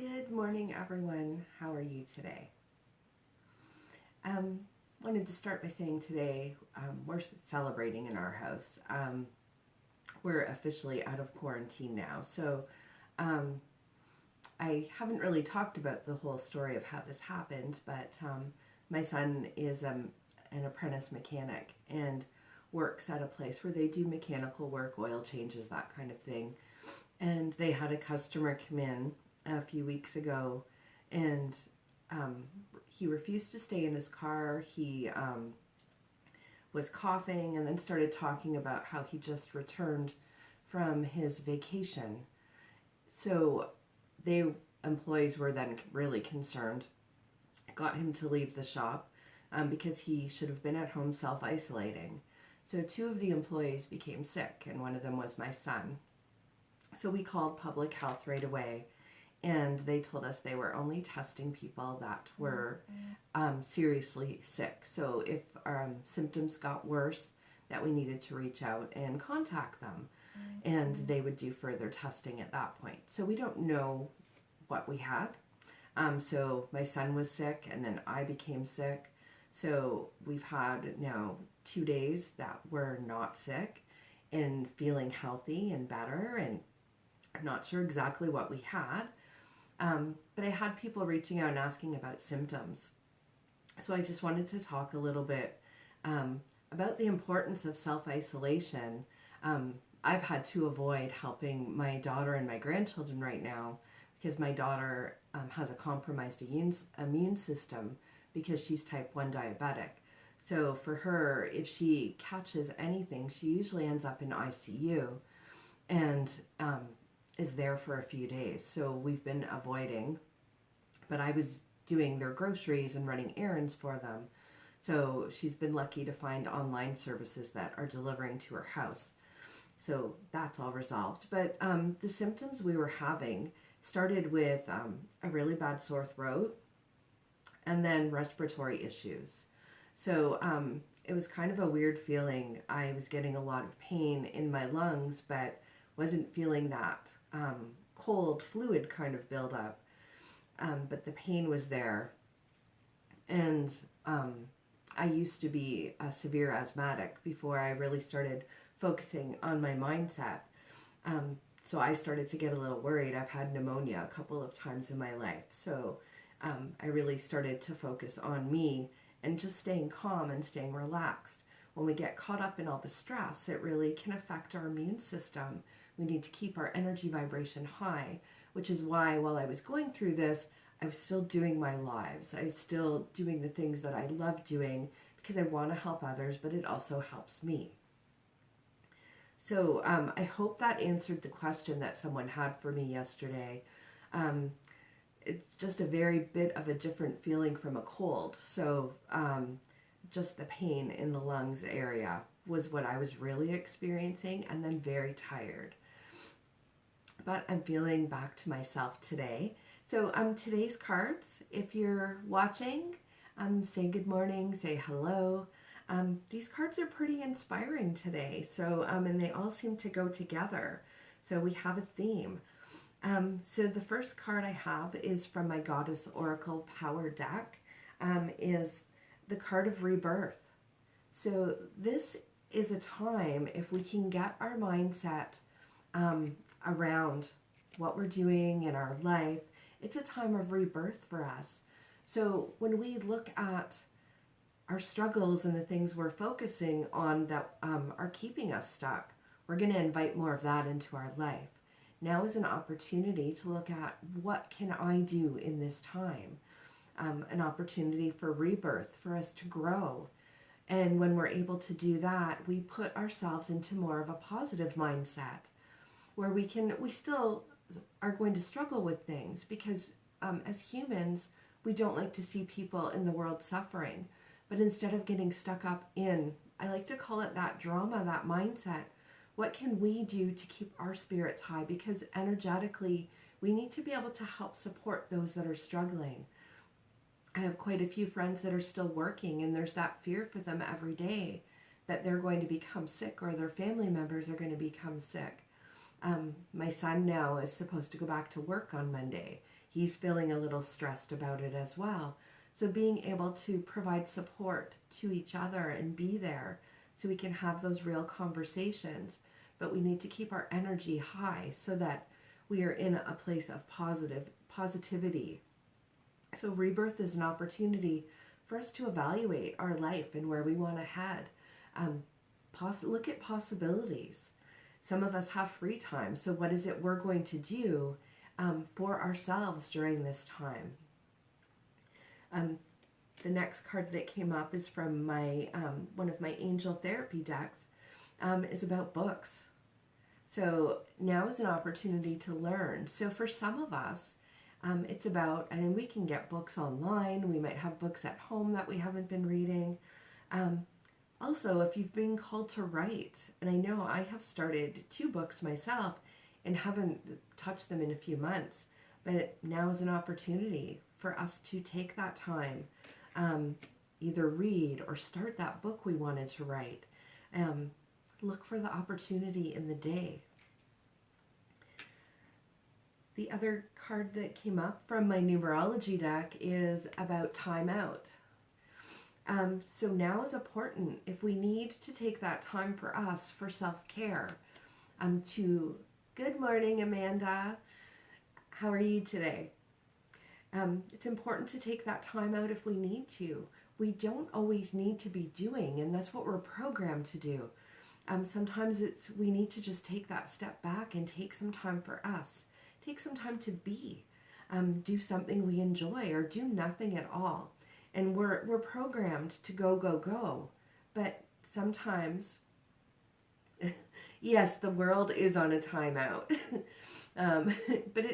Good morning, everyone. How are you today? Wanted to start by saying today we're celebrating in our house. We're officially out of quarantine now, so um, I haven't really talked about the whole story of how this happened, but my son is an apprentice mechanic and works at a place where they do mechanical work, oil changes, that kind of thing. And they had a customer come in a few weeks ago, and um, he refused to stay in his car. He was coughing and then started talking about how he just returned from his vacation. So they employees were then really concerned, got him to leave the shop because he should have been at home self-isolating. So two of the employees became sick, and one of them was my son. So we called public health right away, and they told us they were only testing people that were seriously sick. So if symptoms got worse, that we needed to reach out and contact them, and they would do further testing at that point. So we don't know what we had. So my son was sick, and then I became sick. So we've had now 2 days that we're not sick and feeling healthy and better, and I'm not sure exactly what we had, but I had people reaching out and asking about symptoms. So I just wanted to talk a little bit about the importance of self-isolation. I've had to avoid helping my daughter and my grandchildren right now because my daughter has a compromised immune system because she's type 1 diabetic. So for her, if she catches anything, she usually ends up in ICU and is there for a few days. So we've been avoiding, but I was doing their groceries and running errands for them. So she's been lucky to find online services that are delivering to her house. So that's all resolved. But the symptoms we were having started with a really bad sore throat and then respiratory issues. So it was kind of a weird feeling. I was getting a lot of pain in my lungs, but wasn't feeling that cold fluid kind of buildup. But the pain was there. And I used to be a severe asthmatic before I really started focusing on my mindset. So I started to get a little worried. I've had pneumonia a couple of times in my life. So I really started to focus on me and just staying calm and staying relaxed. When we get caught up in all the stress, it really can affect our immune system. We need to keep our energy vibration high, which is why while I was going through this, I was still doing my lives. I was still doing the things that I love doing because I want to help others, but it also helps me. So I hope that answered the question that someone had for me yesterday. It's just a very bit of a different feeling from a cold. So just the pain in the lungs area was what I was really experiencing, and then very tired. But I'm feeling back to myself today. So today's cards, if you're watching, say good morning, say hello. These cards are pretty inspiring today. So and they all seem to go together. So we have a theme. So the first card I have is from my Goddess Oracle Power deck, is the card of rebirth. So this is a time, if we can get our mindset around what we're doing in our life, it's a time of rebirth for us. So when we look at our struggles and the things we're focusing on that are keeping us stuck, we're going to invite more of that into our life. Now is an opportunity to look at what can I do in this time, an opportunity for rebirth, for us to grow. And when we're able to do that, we put ourselves into more of a positive mindset where we still are going to struggle with things because as humans, we don't like to see people in the world suffering. But instead of getting stuck up in, I like to call it that drama, that mindset, what can we do to keep our spirits high? Because energetically, we need to be able to help support those that are struggling. I have quite a few friends that are still working, and there's that fear for them every day that they're going to become sick or their family members are going to become sick. My son now is supposed to go back to work on Monday. he's feeling a little stressed about it as well. So being able to provide support to each other and be there so we can have those real conversations. But we need to keep our energy high so that we are in a place of positivity. So rebirth is an opportunity for us to evaluate our life and where we want to head. Look at possibilities. Some of us have free time, so what is it we're going to do for ourselves during this time? The next card that came up is from my one of my angel therapy decks, is about books. So now is an opportunity to learn. So for some of us, it's about, and we can get books online. We might have books at home that we haven't been reading. Also, if you've been called to write, and I know I have started 2 books myself and haven't touched them in a few months, but now is an opportunity for us to take that time, either read or start that book we wanted to write. Look for the opportunity in the day. The other card that came up from my numerology deck is about time out. So now is important if we need to take that time for us for self-care. Good morning, Amanda. How are you today? It's important to take that time out if we need to. We don't always need to be doing, and that's what we're programmed to do. Sometimes we need to just take that step back and take some time for us. Take some time to be. Do something we enjoy or do nothing at all. And we're programmed to go, go, go. But sometimes, yes, the world is on a timeout. But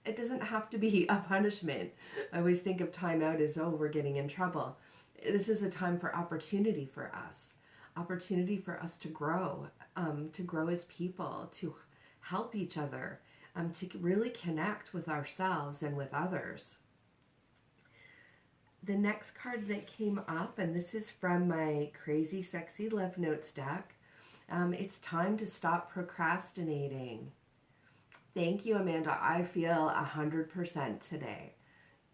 it doesn't have to be a punishment. I always think of timeout as, oh, we're getting in trouble. This is a time for opportunity for us. Opportunity for us to grow as people, to help each other, to really connect with ourselves and with others. The next card that came up, and this is from my Crazy Sexy Love Notes deck, it's time to stop procrastinating. Thank you, Amanda. I feel 100% today,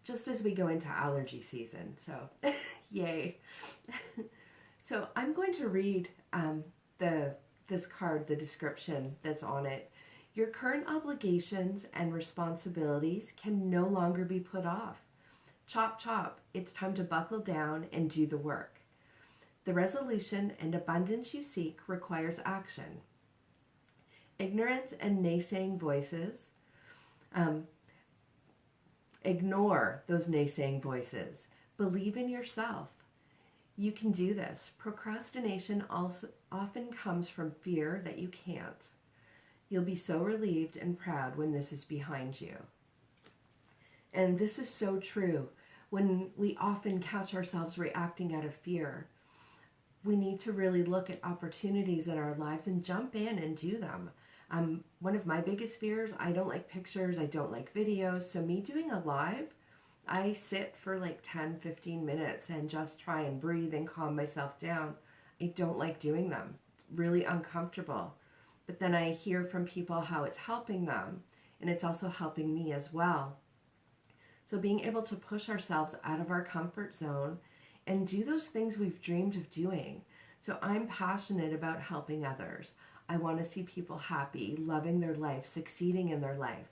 just as we go into allergy season. So, yay. So I'm going to read this card, the description that's on it. Your current obligations and responsibilities can no longer be put off. Chop, chop. It's time to buckle down and do the work. The resolution and abundance you seek requires action. Ignorance and naysaying voices. Ignore those naysaying voices. Believe in yourself. You can do this. Procrastination also often comes from fear that you can't. You'll be so relieved and proud when this is behind you. And this is so true. When we often catch ourselves reacting out of fear, we need to really look at opportunities in our lives and jump in and do them. One of my biggest fears, I don't like pictures, I don't like videos, so me doing a live, I sit for like 10, 15 minutes and just try and breathe and calm myself down. I don't like doing them. Really uncomfortable. But then I hear from people how it's helping them, and it's also helping me as well. So being able to push ourselves out of our comfort zone and do those things we've dreamed of doing. So I'm passionate about helping others. I want to see people happy, loving their life, succeeding in their life.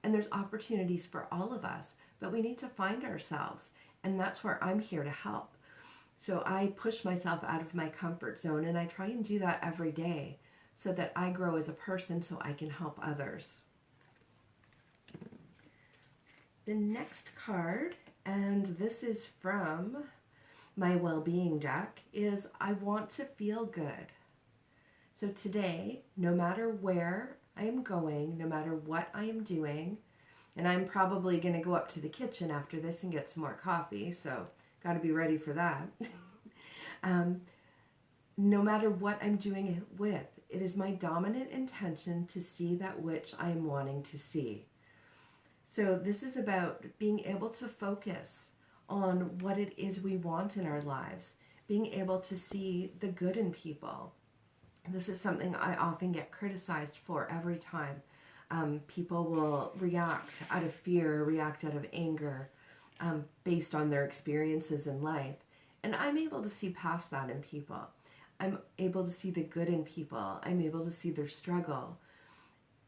And there's opportunities for all of us, but we need to find ourselves. And that's where I'm here to help. So I push myself out of my comfort zone, and I try and do that every day so that I grow as a person so I can help others. The next card, and this is from my well-being deck, is I want to feel good. So today, no matter where I am going, no matter what I am doing, and I'm probably going to go up to the kitchen after this and get some more coffee, so got to be ready for that. No matter what I'm doing it with, it is my dominant intention to see that which I am wanting to see. So this is about being able to focus on what it is we want in our lives, being able to see the good in people. This is something I often get criticized for every time. People will react out of fear, react out of anger, based on their experiences in life. And I'm able to see past that in people. I'm able to see the good in people. I'm able to see their struggle.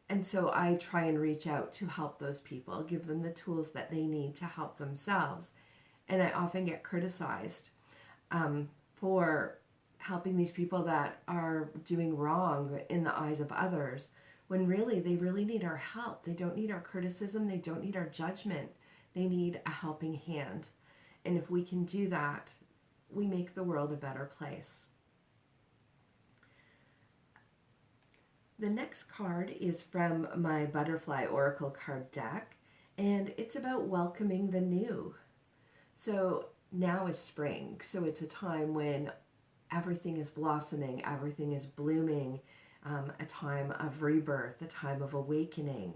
And so I try and reach out to help those people, give them the tools that they need to help themselves. And I often get criticized for helping these people that are doing wrong in the eyes of others, when really they really need our help. They don't need our criticism. They don't need our judgment. They need a helping hand. And if we can do that, we make the world a better place. The next card is from my Butterfly Oracle card deck, and it's about welcoming the new. So now is spring, so it's a time when everything is blossoming, everything is blooming, a time of rebirth, a time of awakening.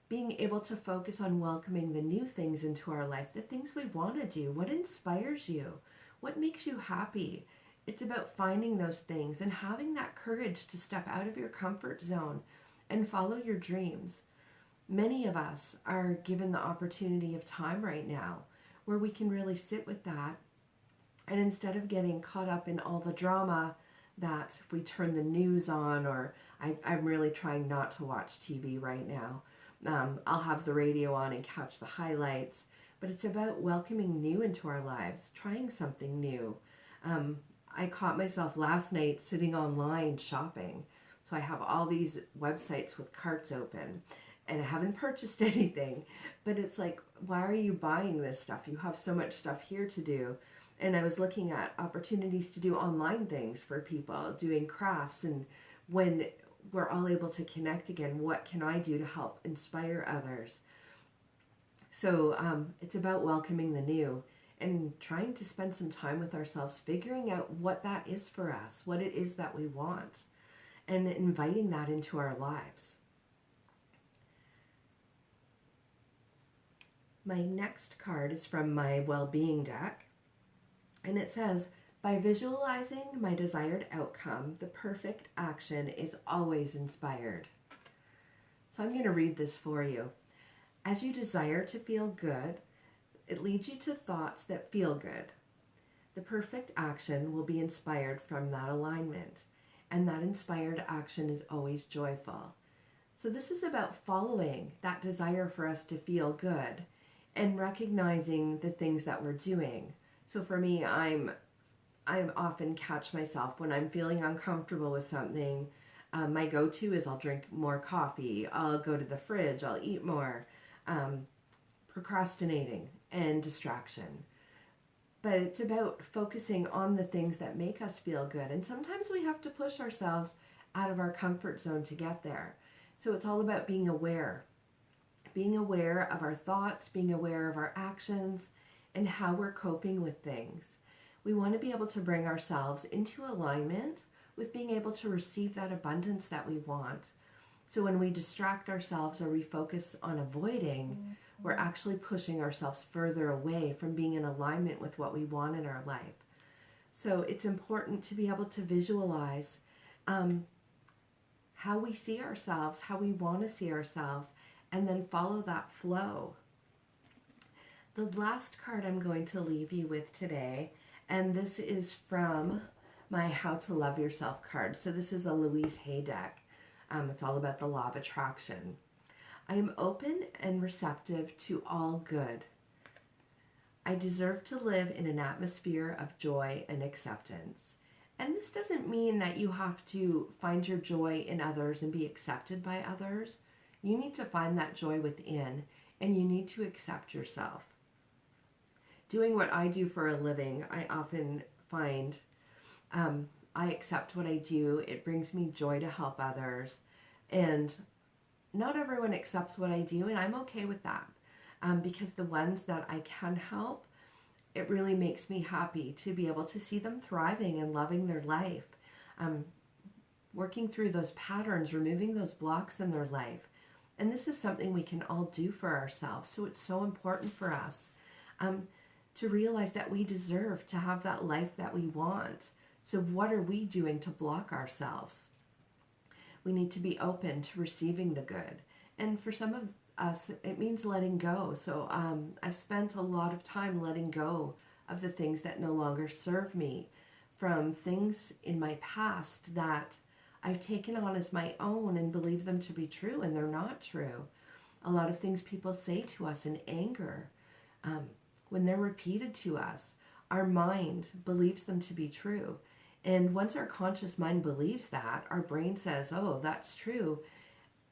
Being able to focus on welcoming the new things into our life, the things we want to do, what inspires you, what makes you happy. It's about finding those things and having that courage to step out of your comfort zone and follow your dreams. Many of us are given the opportunity of time right now where we can really sit with that, and instead of getting caught up in all the drama that if we turn the news on, or I'm really trying not to watch TV right now. I'll have the radio on and catch the highlights, but it's about welcoming new into our lives, trying something new. I caught myself last night sitting online shopping. So I have all these websites with carts open, and I haven't purchased anything, but it's like, why are you buying this stuff? You have so much stuff here to do. And I was looking at opportunities to do online things for people, doing crafts, and when we're all able to connect again, what can I do to help inspire others? So it's about welcoming the new and trying to spend some time with ourselves, figuring out what that is for us, what it is that we want, and inviting that into our lives. My next card is from my well-being deck, and it says, by visualizing my desired outcome, the perfect action is always inspired. So I'm going to read this for you. As you desire to feel good, it leads you to thoughts that feel good. The perfect action will be inspired from that alignment, and that inspired action is always joyful. So this is about following that desire for us to feel good and recognizing the things that we're doing. So for me, I often catch myself when I'm feeling uncomfortable with something. My go-to is I'll drink more coffee, I'll go to the fridge, I'll eat more. Procrastinating and distraction. But it's about focusing on the things that make us feel good. And sometimes we have to push ourselves out of our comfort zone to get there. So it's all about being aware of our thoughts, being aware of our actions, and how we're coping with things. We want to be able to bring ourselves into alignment with being able to receive that abundance that we want. So when we distract ourselves or we focus on avoiding, we're actually pushing ourselves further away from being in alignment with what we want in our life. So it's important to be able to visualize how we see ourselves, how we want to see ourselves, and then follow that flow. The last card I'm going to leave you with today, and this is from my How to Love Yourself card. So this is a Louise Hay deck. It's all about the law of attraction. I am open and receptive to all good. I deserve to live in an atmosphere of joy and acceptance. And this doesn't mean that you have to find your joy in others and be accepted by others. You need to find that joy within, and you need to accept yourself. Doing what I do for a living, I often find I accept what I do. It brings me joy to help others. And not everyone accepts what I do, and I'm okay with that. Because the ones that I can help, it really makes me happy to be able to see them thriving and loving their life. Working through those patterns, removing those blocks in their life. And this is something we can all do for ourselves. So it's so important for us to realize that we deserve to have that life that we want. So what are we doing to block ourselves? We need to be open to receiving the good. And for some of us, it means letting go. So I've spent a lot of time letting go of the things that no longer serve me, from things in my past that I've taken on as my own and believe them to be true, and they're not true. A lot of things people say to us in anger, when they're repeated to us, our mind believes them to be true. And once our conscious mind believes that, our brain says, oh, that's true.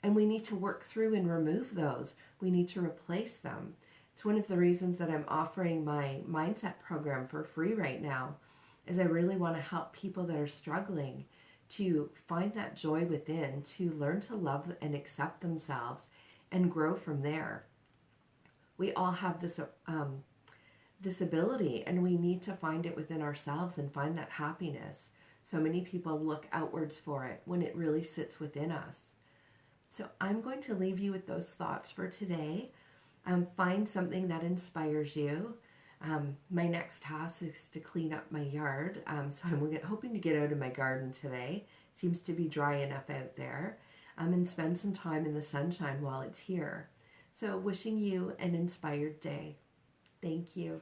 And we need to work through and remove those. We need to replace them. It's one of the reasons that I'm offering my mindset program for free right now, is I really want to help people that are struggling to find that joy within, to learn to love and accept themselves and grow from there. We all have this ability, and we need to find it within ourselves and find that happiness. So many people look outwards for it when it really sits within us. So I'm going to leave you with those thoughts for today. Find something that inspires you. My next task is to clean up my yard. So I'm hoping to get out of my garden today. It seems to be dry enough out there. And spend some time in the sunshine while it's here. So wishing you an inspired day. Thank you.